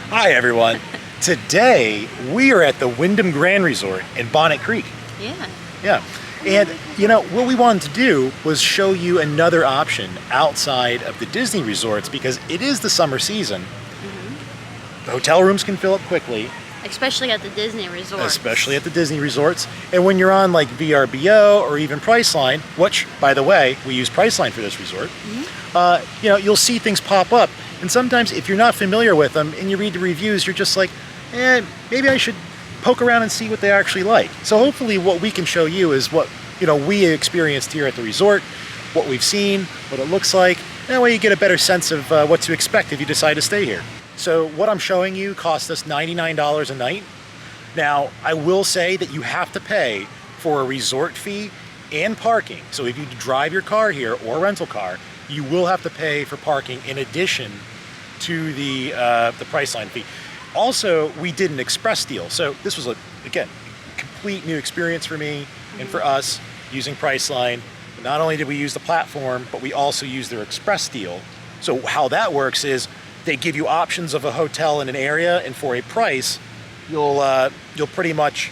Hi everyone. Today we are at the Wyndham Grand Resort in Bonnet Creek. Yeah. Yeah. And you know, what we wanted to do was show you another option outside of the Disney resorts because it is the summer season. The hotel rooms can fill up quickly. Especially at the Disney resorts. Especially at the Disney resorts. And when you're on like VRBO or even Priceline, which, by the way, we use Priceline for this resort, you know, you'll see things pop up. And sometimes if you're not familiar with them and you read the reviews, you're just like, maybe I should poke around and see what they actually like. So hopefully what we can show you is what, you know, we experienced here at the resort, what we've seen, what it looks like. That way you get a better sense of what to expect if you decide to stay here. So what I'm showing you cost us $99 a night. Now, I will say that you have to pay for a resort fee and parking. So if you drive your car here or rental car, you will have to pay for parking in addition to the Priceline fee. Also, we did an express deal. So this was, again, a complete new experience for me and for us using Priceline. Not only did we use the platform, but we also used their express deal. So how that works is they give you options of a hotel in an area, and for a price, you'll pretty much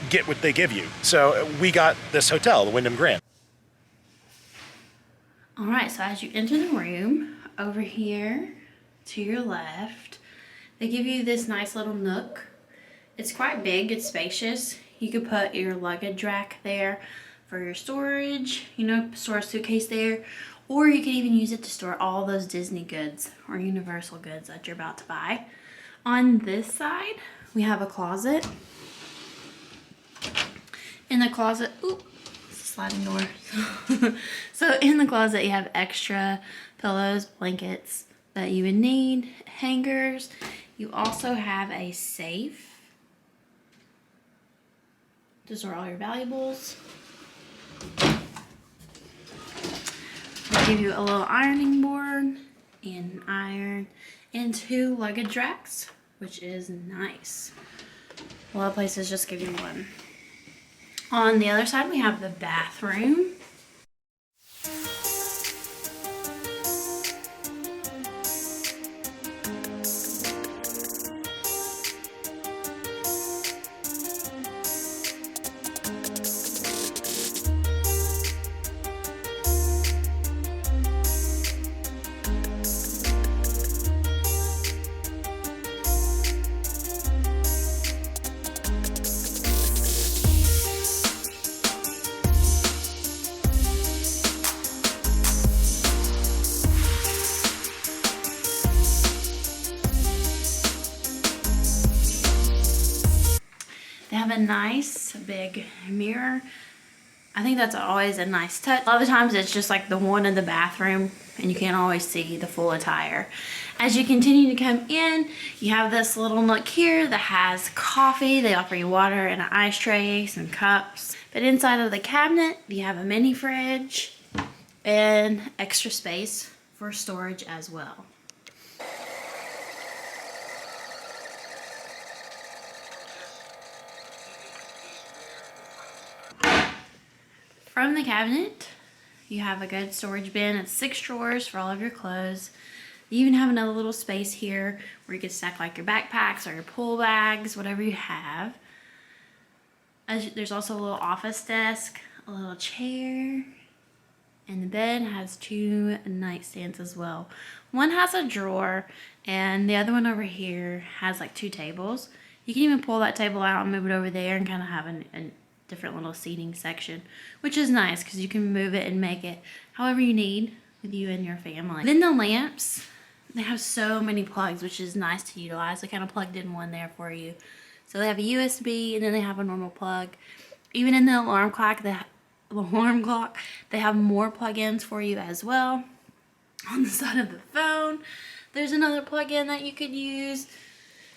get what they give you. So we got this hotel, the Wyndham Grand. All right, so as you enter the room, over here to your left, they give you this nice little nook. It's quite big, it's spacious. You could put your luggage rack there for your storage, you know, store a suitcase there. Or you could even use it to store all those Disney goods or Universal goods that you're about to buy. On this side, we have a closet. In the closet, ooh, it's a sliding door. So in the closet, you have extra pillows, blankets that you would need, hangers. You also have a safe to store all your valuables. They give you a little ironing board and iron and 2 luggage racks, which is nice. A lot of places just give you one. On the other side, we have the bathroom. They have a nice big mirror. I think that's always a nice touch. A lot of times it's just like the one in the bathroom and you can't always see the full attire. As you continue to come in, you have this little nook here that has coffee. They offer you water and an ice tray, some cups. But inside of the cabinet, you have a mini fridge and extra space for storage as well. From the cabinet, you have a good storage bin. It's 6 drawers for all of your clothes. You even have another little space here where you can stack like your backpacks or your pool bags, whatever you have. There's also a little office desk, a little chair, and the bed has 2 nightstands as well. One has a drawer and the other one over here has like 2 tables. You can even pull that table out and move it over there and kind of have a different little seating section, which is nice because you can move it and make it however you need with you and your family. Then the lamps, they have so many plugs, which is nice to utilize. They kind of plugged in one there for you. So they have a USB and then they have a normal plug. Even in the alarm clock, they have more plug-ins for you as well. On the side of the phone, there's another plug-in that you could use.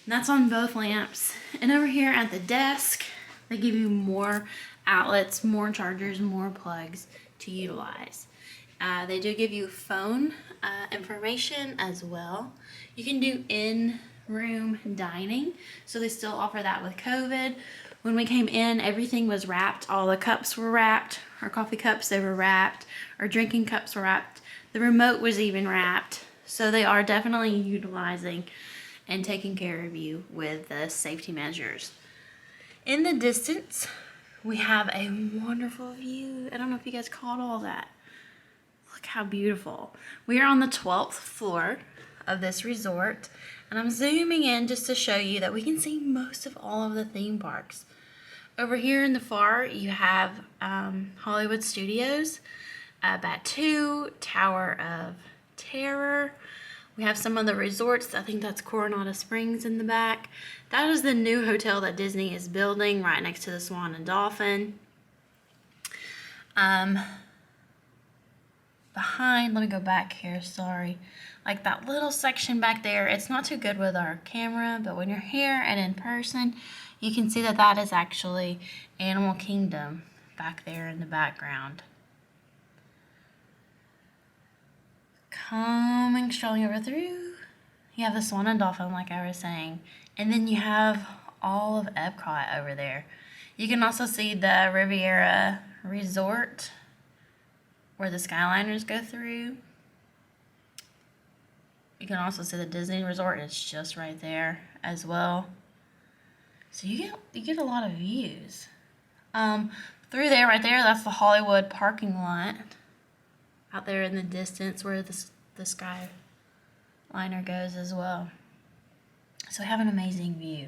And that's on both lamps. And over here at the desk, they give you more outlets, more chargers, more plugs to utilize. They do give you phone information as well. You can do in-room dining, so they still offer that with COVID. When we came in, everything was wrapped. All the cups were wrapped. Our coffee cups, they were wrapped. Our drinking cups were wrapped. The remote was even wrapped. So they are definitely utilizing and taking care of you with the safety measures. In the distance, we have a wonderful view. I don't know if you guys caught all that. Look how beautiful. We are on the 12th floor of this resort, and I'm zooming in just to show you that we can see most of all of the theme parks. Over here in the far, you have Hollywood Studios, Batu, Tower of Terror. We have some of the resorts. I think that's Coronado Springs in the back. That is the new hotel that Disney is building right next to the Swan and Dolphin. Behind, let me go back here, sorry. Like that little section back there, it's not too good with our camera, but when you're here and in person, you can see that that is actually Animal Kingdom back there in the background. Coming, strolling over through, you have the Swan and Dolphin, like I was saying, and then you have all of Epcot over there. You can also see the Riviera Resort, where the Skyliners go through. You can also see the Disney Resort, it's just right there as well. So you get a lot of views. Through there, right there, that's the Hollywood parking lot. Out there in the distance where the Skyliner goes as well. So we have an amazing view.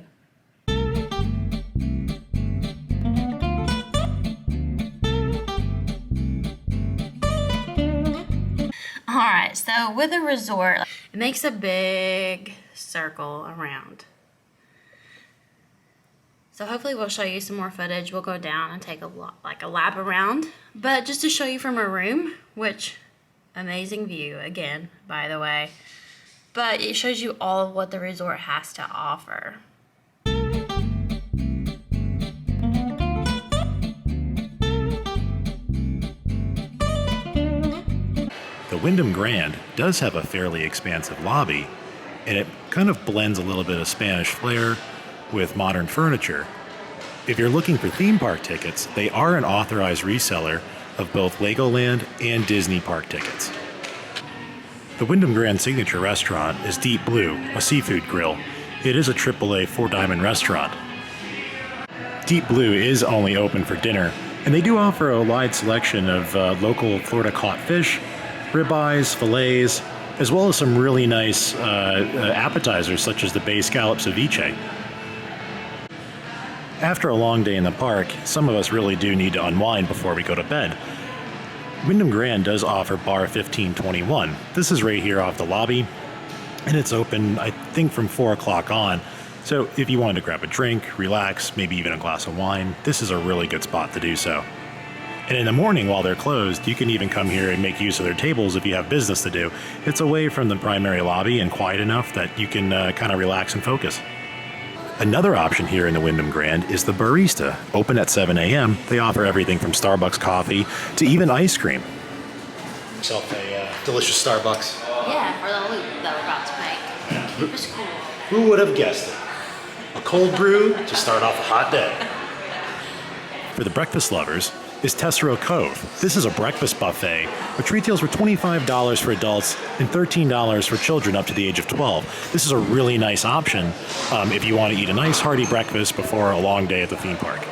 Alright, so with a resort, it makes a big circle around. So hopefully we'll show you some more footage. We'll go down and take a lap around. But just to show you from a room, which, amazing view again, by the way. But it shows you all of what the resort has to offer. The Wyndham Grand does have a fairly expansive lobby, and it kind of blends a little bit of Spanish flair with modern furniture. If you're looking for theme park tickets, they are an authorized reseller of both Legoland and Disney park tickets. The Wyndham Grand signature restaurant is Deep Blue, a seafood grill. It is a AAA 4-diamond restaurant. Deep Blue is only open for dinner, and they do offer a wide selection of local Florida caught fish, ribeyes, fillets, as well as some really nice appetizers such as the bay scallop ceviche. After a long day in the park, some of us really do need to unwind before we go to bed. Wyndham Grand does offer Bar 1521. This is right here off the lobby, and it's open, I think, from 4 o'clock on. So if you wanted to grab a drink, relax, maybe even a glass of wine, this is a really good spot to do so. And in the morning while they're closed, you can even come here and make use of their tables if you have business to do. It's away from the primary lobby and quiet enough that you can kind of relax and focus. Another option here in the Wyndham Grand is the Barista. Open at 7 a.m., they offer everything from Starbucks coffee to even ice cream. Yourself a delicious Starbucks. Yeah, or the loop that we're about to make. Yeah. Keep us cool. Who would have guessed it? A cold brew to start off a hot day. For the breakfast lovers is Tessero Cove. This is a breakfast buffet, which retails for $25 for adults and $13 for children up to the age of 12. This is a really nice option if you want to eat a nice hearty breakfast before a long day at the theme park.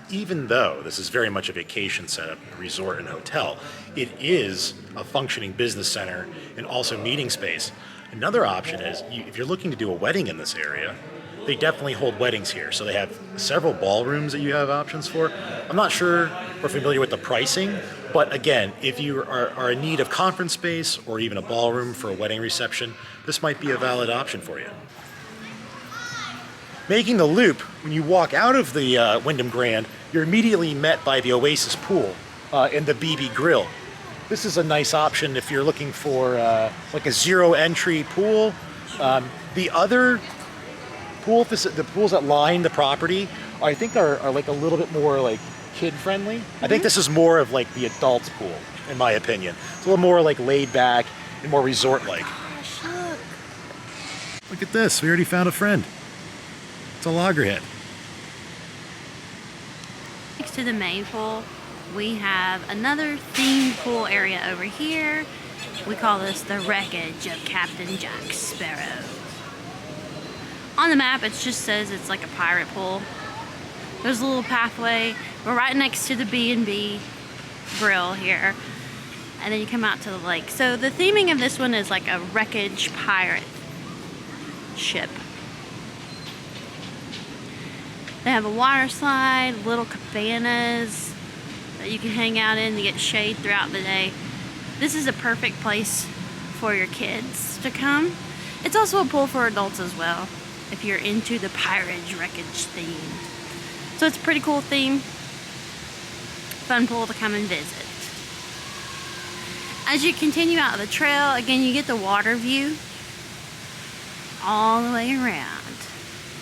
Even though this is very much a vacation setup, resort and hotel, it is a functioning business center and also meeting space. Another option is, if you're looking to do a wedding in this area, they definitely hold weddings here. So they have several ballrooms that you have options for. I'm not sure we're familiar with the pricing, but again, if you are in need of conference space or even a ballroom for a wedding reception, this might be a valid option for you. Making the loop, when you walk out of the Wyndham Grand, you're immediately met by the Oasis pool and the BB Grill. This is a nice option if you're looking for like a zero entry pool. The other the pools that line the property, I think are like a little bit more like kid friendly. I think this is more of like the adults pool, in my opinion. It's a little more like laid back and more resort like. Gosh, Look at this, we already found a friend. It's a loggerhead. next to the main pool, we have another themed pool area over here. We call this the wreckage of Captain Jack Sparrow. On the map, it just says it's like a pirate pool. There's a little pathway. We're right next to the B&B grill here. And then you come out to the lake. So the theming of this one is like a wreckage pirate ship. They have a water slide, little cabanas that you can hang out in to get shade throughout the day. This is a perfect place for your kids to come. It's also a pool for adults as well, if you're into the pirate wreckage theme. So it's a pretty cool theme. Fun pool to come and visit. As you continue out the trail, again, you get the water view all the way around.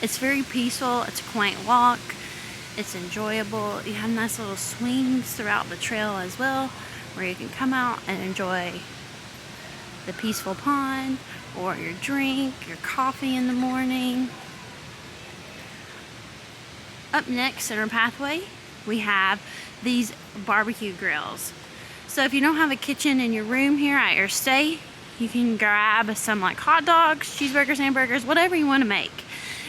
It's very peaceful. It's a quaint walk. It's enjoyable. You have nice little swings throughout the trail as well, where you can come out and enjoy the peaceful pond, or your drink, your coffee in the morning. Up next in our pathway, we have these barbecue grills. So if you don't have a kitchen in your room here at your stay, you can grab some like hot dogs, cheeseburgers, hamburgers, whatever you want to make.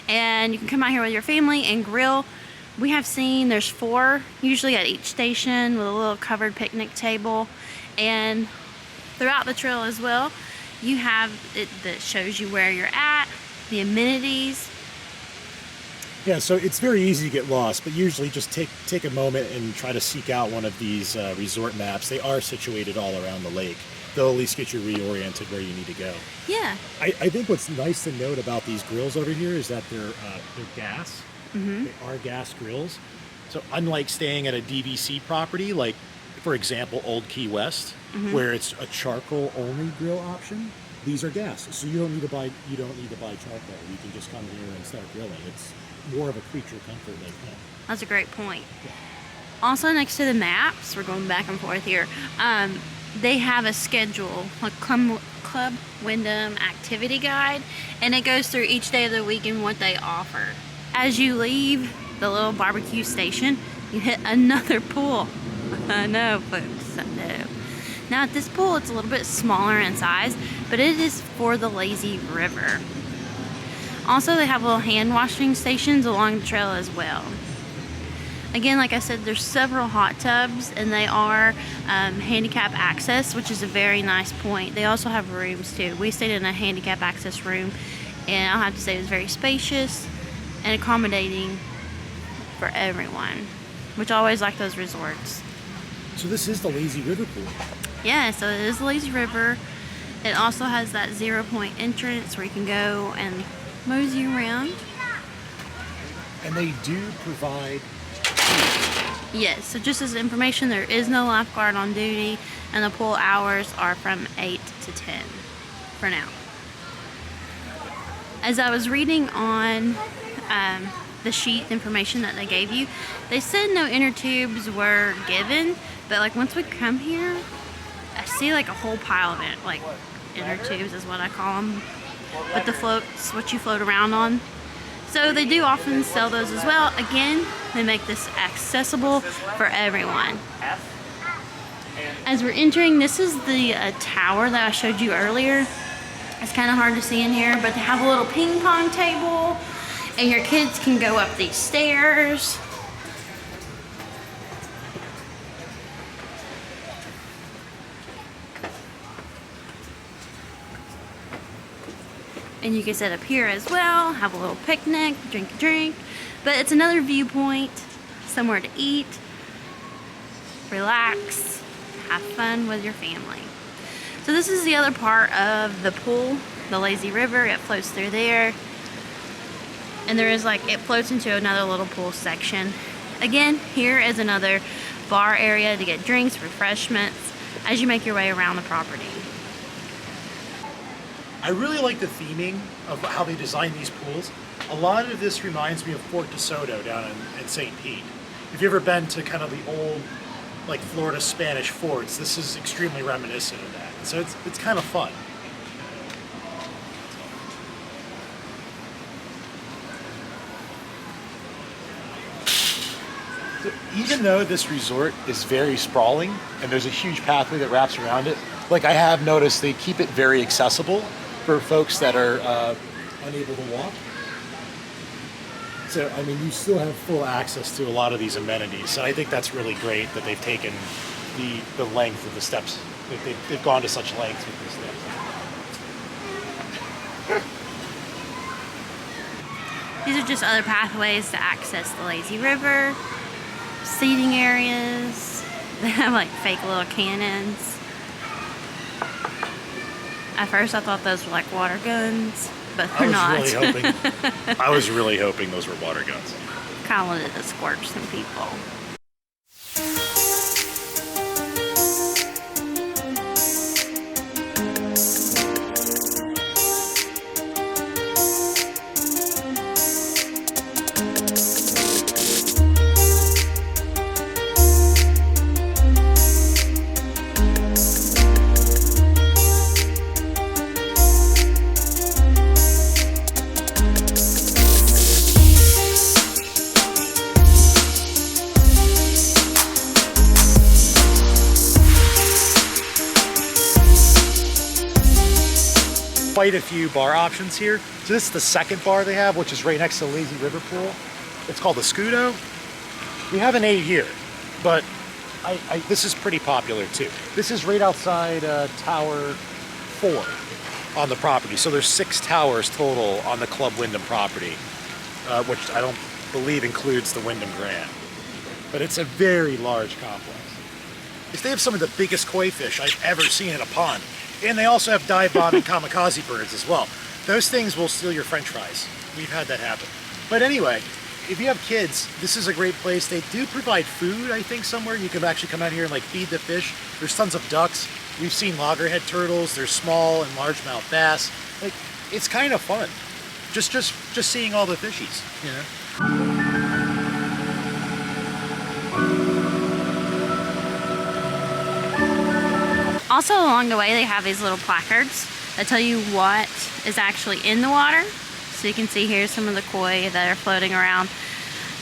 And you can come out here with your family and grill. We have seen there's 4 usually at each station with a little covered picnic table. And throughout the trail as well, you have it that shows you where you're at, the amenities. Yeah, so it's very easy to get lost, but usually just take a moment and try to seek out one of these resort maps. They are situated all around the lake. They'll at least get you reoriented where you need to go. Yeah. I think what's nice to note about these grills over here is that they're gas. Mm-hmm. They are gas grills. So unlike staying at a DVC property, like for example, Old Key West, Mm-hmm. where it's a charcoal only grill option, these are gas. So you don't need to buy charcoal. You can just come here and start grilling. It's more of a creature comfort like that. That's a great point. Yeah. Also next to the maps, we're going back and forth here, they have a schedule, a Club Wyndham activity guide, and it goes through each day of the week and what they offer. As you leave the little barbecue station, you hit another pool. I know, folks, I know. Now at this pool, it's a little bit smaller in size, but it is for the lazy river. Also, they have little hand washing stations along the trail as well. Again, like I said, there's several hot tubs, and they are handicap access, which is a very nice point. They also have rooms too. We stayed in a handicap access room, and I'll have to say it was very spacious and accommodating for everyone, which I always like those resorts. So this is the lazy river pool. Yeah, so it is the lazy river. It also has that 0-point entrance where you can go and mosey around. And they do provide. Yes, so just as information, there is no lifeguard on duty, and the pool hours are from 8 to 10 for now. As I was reading on the sheet information that they gave you, they said no inner tubes were given, but like once we come here, I see like a whole pile of it, like inner tubes is what I call them, but the floats, what you float around on. So they do often sell those as well. Again, they make this accessible for everyone. As we're entering, this is the tower that I showed you earlier. It's kind of hard to see in here, but they have a little ping pong table, and your kids can go up these stairs. And you can sit up here as well, have a little picnic, drink a drink. But it's another viewpoint, somewhere to eat, relax, have fun with your family. So this is the other part of the pool, the lazy river. It floats through there. And there is it floats into another little pool section. Again, here is another bar area to get drinks, refreshments, as you make your way around the property. I really like the theming of how they design these pools. A lot of this reminds me of Fort DeSoto down in St. Pete. If you've ever been to kind of the old, Florida Spanish forts, this is extremely reminiscent of that. So it's kind of fun. So even though this resort is very sprawling and there's a huge pathway that wraps around it, I have noticed they keep it very accessible for folks that are unable to walk. So, I mean, you still have full access to a lot of these amenities. And I think that's really great that they've taken the length of the steps. They've gone to such lengths with these steps. These are just other pathways to access the lazy river, seating areas. They have like fake little cannons. At first I thought those were like water guns, but they're not. I was really hoping those were water guns. Kind of wanted to squirt some people. Quite a few bar options here. So this is the second bar they have, which is right next to the lazy river pool. It's called the Scudo. We have an 8 here, but this is pretty popular too. This is right outside Tower 4 on the property. So there's 6 towers total on the Club Wyndham property, which I don't believe includes the Wyndham Grand. But it's a very large complex. They have some of the biggest koi fish I've ever seen in a pond. And they also have dive bombing kamikaze birds as well. Those things will steal your french fries. We've had that happen. But anyway, if you have kids, this is a great place. They do provide food, I think, somewhere. You can actually come out here and like feed the fish. There's tons of ducks. We've seen loggerhead turtles. There's small and largemouth bass. Like, it's kind of fun. Just seeing all the fishies, you know? Also along the way they have these little placards that tell you what is actually in the water. So you can see here some of the koi that are floating around.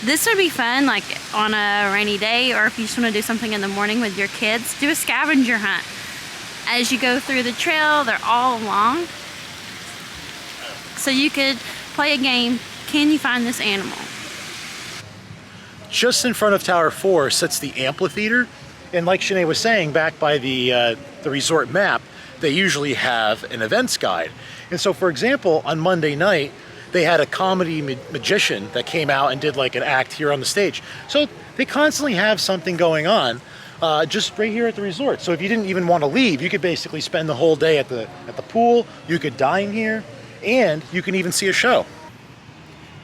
This would be fun like on a rainy day, or if you just want to do something in the morning with your kids, do a scavenger hunt. As you go through the trail, they're all along. So you could play a game, can you find this animal? Just in front of Tower 4 sits the amphitheater. And like Shanae was saying, back by the resort map, they usually have an events guide. And so, for example, on Monday night, they had a comedy magician that came out and did like an act here on the stage. So they constantly have something going on just right here at the resort. So if you didn't even want to leave, you could basically spend the whole day at the pool, you could dine here, and you can even see a show.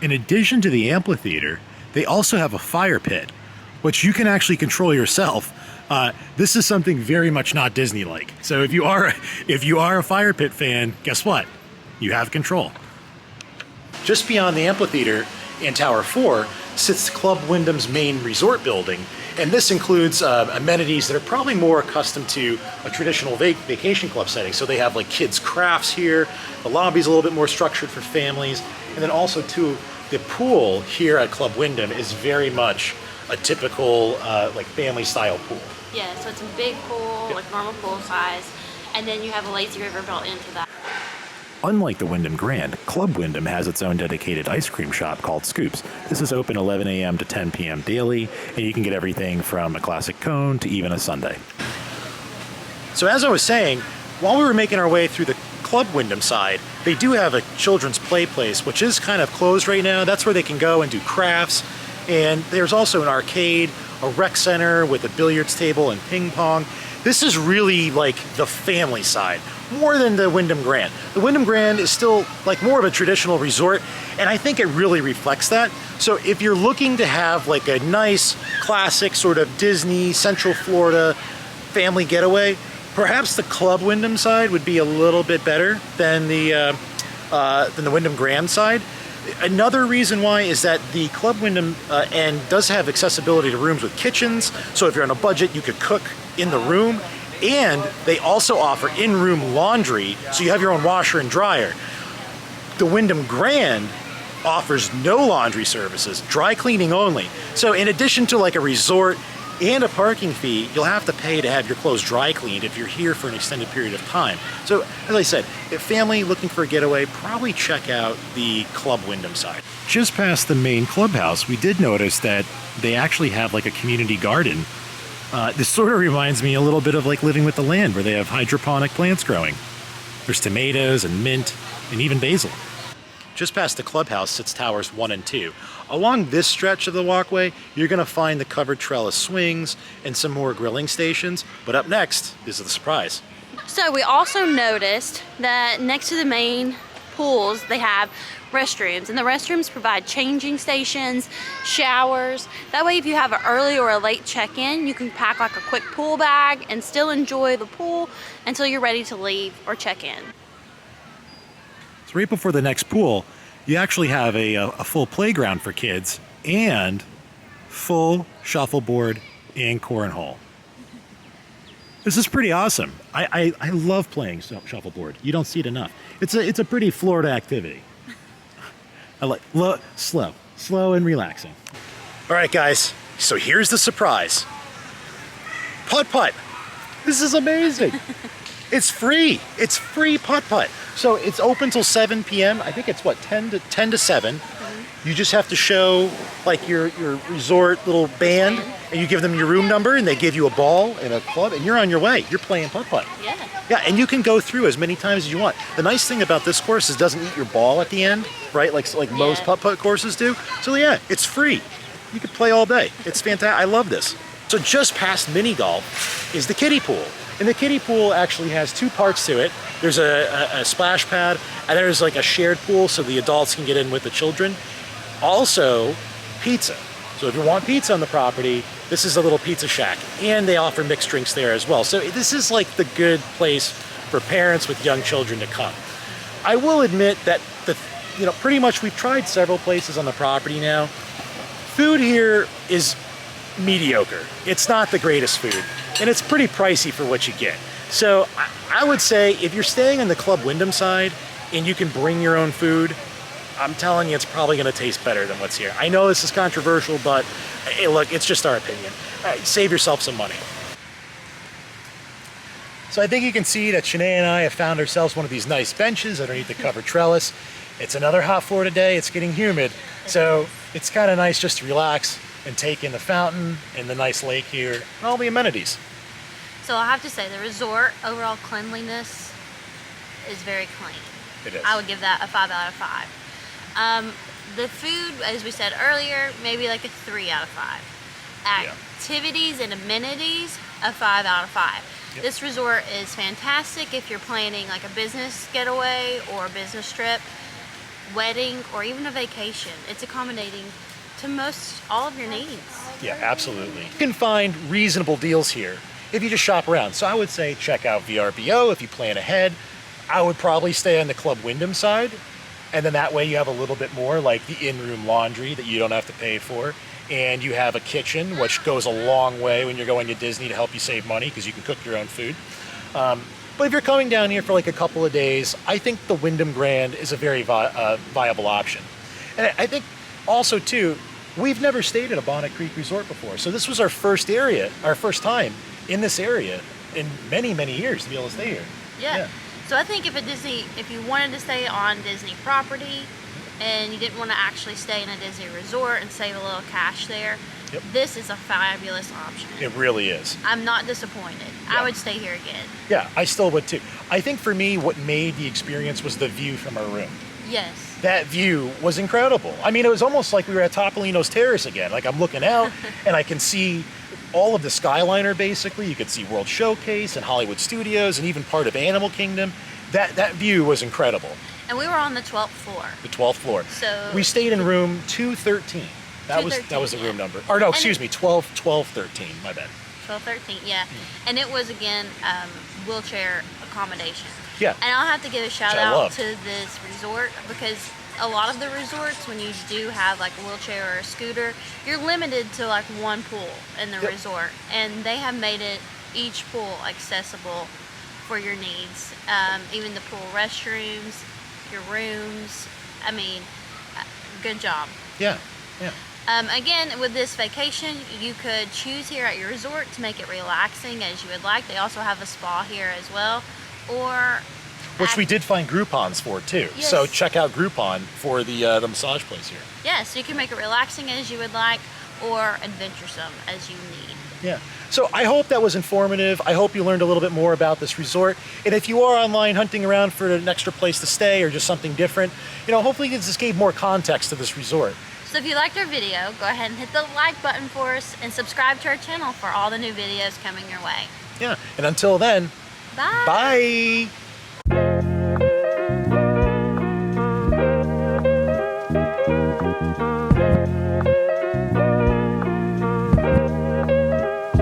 In addition to the amphitheater, they also have a fire pit, which you can actually control yourself. This is something very much not Disney-like. So if you are a fire pit fan, guess what? You have control. Just beyond the amphitheater in Tower 4 sits Club Wyndham's main resort building, and this includes amenities that are probably more accustomed to a traditional vacation club setting. So they have like kids' crafts here, the lobby's a little bit more structured for families, and then also too, the pool here at Club Wyndham is very much a typical like family style pool. Yeah, so it's a big pool, like normal pool size, and then you have a lazy river built into that. Unlike the Wyndham Grand, Club Wyndham has its own dedicated ice cream shop called Scoops. This is open 11 a.m. to 10 p.m. daily, and you can get everything from a classic cone to even a sundae. So as I was saying, while we were making our way through the Club Wyndham side, they do have a children's play place, which is kind of closed right now. That's where they can go and do crafts. And there's also an arcade, a rec center with a billiards table and ping pong. This is really like the family side, more than the Wyndham Grand. The Wyndham Grand is still like more of a traditional resort, and I think it really reflects that. So if you're looking to have like a nice, classic sort of Disney, Central Florida family getaway, perhaps the Club Wyndham side would be a little bit better than the Wyndham Grand side. Another reason why is that the Club Wyndham end does have accessibility to rooms with kitchens, so if you're on a budget, you could cook in the room, and they also offer in-room laundry, so you have your own washer and dryer. The Wyndham Grand offers no laundry services, dry cleaning only. So in addition to like a resort and a parking fee you'll have to pay to have your clothes dry cleaned if you're here for an extended period of time. So, as I said, if family looking for a getaway, probably check out the Club Wyndham side. Just past the main clubhouse, we did notice that they actually have like a community garden. This sort of reminds me a little bit of like living with the land, where they have hydroponic plants growing. There's tomatoes and mint and even basil. Just past the clubhouse sits towers 1 and 2. Along this stretch of the walkway, you're going to find the covered trellis swings and some more grilling stations. But up next is the surprise. So we also noticed that next to the main pools, they have restrooms, and the restrooms provide changing stations, showers. That way, if you have an early or a late check-in, you can pack like a quick pool bag and still enjoy the pool until you're ready to leave or check in. So right before the next pool, you actually have a full playground for kids and full shuffleboard and cornhole. This is pretty awesome. I love playing shuffleboard. You don't see it enough. It's a pretty Florida activity. I like slow and relaxing. All right, guys. So here's the surprise. Putt-putt. This is amazing. It's free. It's free putt-putt. So it's open till 7 p.m. I think it's what, 10 to 7. You just have to show like your resort little band, and you give them your room number, and they give you a ball and a club, and you're on your way. You're playing putt-putt. Yeah. Yeah, and you can go through as many times as you want. The nice thing about this course is it doesn't eat your ball at the end, right? Like most putt-putt courses do. So yeah, it's free. You can play all day. It's fantastic. I love this. So just past mini golf is the kiddie pool. And the kiddie pool actually has 2 parts to it. There's a splash pad, and there's like a shared pool so the adults can get in with the children. Also, pizza. So if you want pizza on the property, this is a little pizza shack. And they offer mixed drinks there as well. So this is like the good place for parents with young children to come. I will admit that pretty much we've tried several places on the property now. Food here is mediocre. It's not the greatest food, and it's pretty pricey for what you get. So I would say if you're staying on the Club Wyndham side and you can bring your own food, I'm telling you, it's probably going to taste better than what's here. I know this is controversial, but hey, look, it's just our opinion. Save yourself some money. So I think you can see that Shanae and I have found ourselves one of these nice benches underneath the covered trellis. It's another hot Florida day. It's getting humid. So it's kind of nice just to relax and take in the fountain and the nice lake here and all the amenities. So I have to say, the resort overall cleanliness is very clean. It is. I would give that a 5 out of 5. The food, as we said earlier, maybe like a 3 out of 5. Activities and amenities, a 5 out of 5. Yep. This resort is fantastic if you're planning like a business getaway or a business trip, wedding, or even a vacation. It's accommodating to most all of your needs. Yeah, absolutely. You can find reasonable deals here if you just shop around. So I would say check out VRBO if you plan ahead. I would probably stay on the Club Wyndham side, and then that way you have a little bit more like the in-room laundry that you don't have to pay for, and you have a kitchen, which goes a long way when you're going to Disney to help you save money because you can cook your own food. But if you're coming down here for like a couple of days, I think the Wyndham Grand is a very viable option. And I think also too, we've never stayed at a Bonnet Creek resort before, so this was our first time in this area in many, many years to be able to stay here. Yeah. So I think if you wanted to stay on Disney property and you didn't want to actually stay in a Disney resort and save a little cash there, this is a fabulous option. It really is. I'm not disappointed. Yeah. I would stay here again. Yeah, I still would too. I think for me, what made the experience was the view from our room. Yes. That view was incredible. I mean, it was almost like we were at Topolino's Terrace again. Like I'm looking out and I can see all of the Skyliner basically. You could see World Showcase and Hollywood Studios and even part of Animal Kingdom. That view was incredible. And we were on the 12th floor. The 12th floor. So we stayed in room 213. That was the room number. Or no, excuse me, 1213, my bad. 1213, yeah. And it was again wheelchair accommodation. Yeah. And I'll have to give a shout out to this resort because a lot of the resorts, when you do have like a wheelchair or a scooter, you're limited to like one pool in the resort, and they have made each pool accessible for your needs. Even the pool restrooms, your rooms. I mean, good job. Yeah, yeah. Again, with this vacation, you could choose here at your resort to make it relaxing as you would like. They also have a spa here as well, or which we did find Groupons for too. Yes. So check out Groupon for the massage place here. yeah, so you can make it relaxing as you would like, or adventuresome as you need. Yeah. So I hope that was informative. I hope you learned a little bit more about this resort. And if you are online hunting around for an extra place to stay or just something different, hopefully this gave more context to this resort. So if you liked our video, go ahead and hit the like button for us and subscribe to our channel for all the new videos coming your way. Yeah. And until then, Bye. bye.